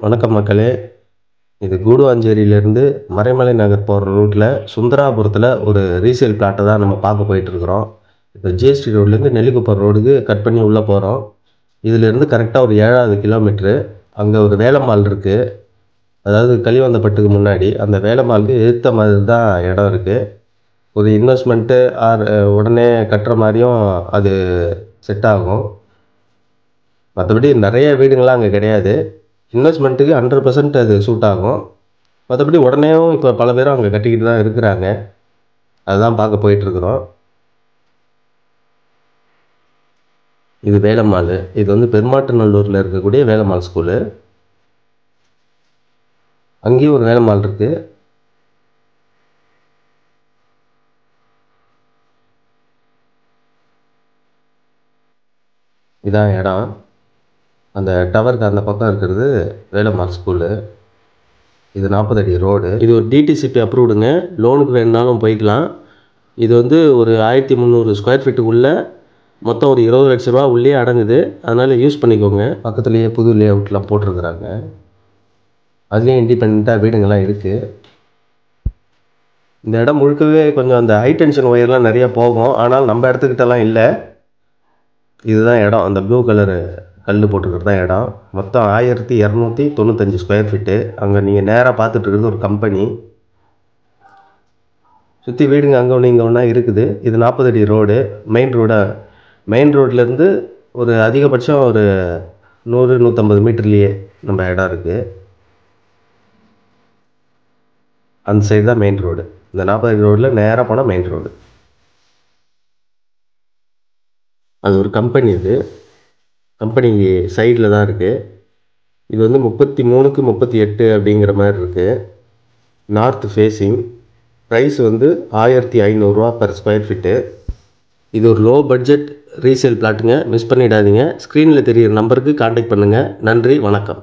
வணக்கம் மக்களே. இது கூடுவாஞ்சேரியிலேருந்து மறைமலை நகர் போகிற ரூட்டில் சுந்தராபுரத்தில் ஒரு ரீசேல் பிளாட்டை தான் நம்ம பார்க்க போயிட்டுருக்குறோம். இப்போ ஜிஎஸ்டி ரோட்லேருந்து நெல்லிக்குப்பம் ரோடுக்கு கட் பண்ணி உள்ளே போகிறோம். இதிலேருந்து கரெக்டாக ஒரு 7வது கிலோமீட்ரு அங்கே ஒரு வேலம்மாள் இருக்குது. அதாவது கலிவந்தப்பட்டுக்கு முன்னாடி அந்த வேலம்மாளுக்கு எதிர்த்த மாதிரி தான் இடம் இருக்குது. ஒரு இன்வெஸ்ட்மெண்ட்டு உடனே கட்டுற மாதிரியும் அது செட் ஆகும். மற்றபடி நிறைய வீடுங்கள்லாம் அங்கே கிடையாது. இன்வெஸ்ட்மெண்ட்டுக்கு 100% அது சூட் ஆகும். மற்றபடி உடனேவும் இப்போ பல பேரும் அங்கே கட்டிக்கிட்டு தான் இருக்கிறாங்க. அதுதான் பார்க்க போயிட்டுருக்குறோம். இது வேலம்மாள். இது வந்து பெருமாட்டுநல்லூரில் இருக்கக்கூடிய வேலம்மாள் ஸ்கூலு. அங்கேயும் ஒரு வேலம்மாள் இருக்குது. இதான் இடம். அந்த டவருக்கு அந்த பக்கம் இருக்கிறது வேலம்மாள் ஸ்கூலு. இது 40 அடி ரோடு. இது ஒரு டிடிசிபி அப்ரூவ்டுங்க. லோனுக்கு வேணுனாலும் போய்க்கலாம். இது வந்து ஒரு 1300 ஸ்கொயர் ஃபீட்டுக்குள்ளே மொத்தம் ஒரு 20 லட்ச ரூபா உள்ளே அடங்குது. அதனால் யூஸ் பண்ணிக்கோங்க. பக்கத்துலேயே புது லே அவுட்லாம் போட்டிருக்கிறாங்க. அதுலேயும் இண்டிபெண்ட்டாக வீடுங்கள்லாம் இருக்குது. இந்த இடம் முழுக்கவே கொஞ்சம் அந்த ஹை டென்ஷன் ஒயர்லாம் நிறையா போகும். ஆனால் நம்ம இடத்துக்கிட்டலாம் இல்லை. இதுதான் இடம். அந்த ப்ளூ கலரு கல் போட்டுக்கிறது தான் இடம். மொத்தம் 1295 ஸ்கொயர் ஃபீட்டு. அங்கே நீங்கள் நேராக பார்த்துட்டு இருக்கிறது ஒரு கம்பெனி. சுற்றி வீடுங்க அங்கே ஒன்று இங்கே ஒன்றா இருக்குது. இது 40 அடி ரோடு. மெயின் ரோட்லேருந்து ஒரு அதிகபட்சம் ஒரு 100-150 மீட்டர்லேயே நம்ம இடம் இருக்குது. அந்த சைடு தான் மெயின் ரோடு. இந்த 40 அடி ரோடில் நேராக போனால் மெயின் ரோடு. அது ஒரு கம்பெனி. இது கம்பெனி சைடில் தான் இருக்குது. இது வந்து 33க்கு 38 அப்படிங்கிற மாதிரி இருக்குது. North facing. ப்ரைஸ் வந்து 1500 ரூபா பர் ஸ்கொயர் ஃபீட்டு. இது ஒரு லோ பட்ஜெட் ரீசேல் பிளாட்டுங்க. மிஸ் பண்ணிடாதீங்க. ஸ்க்ரீனில் தெரிகிற நம்பருக்கு கான்டாக்ட் பண்ணுங்கள். நன்றி, வணக்கம்.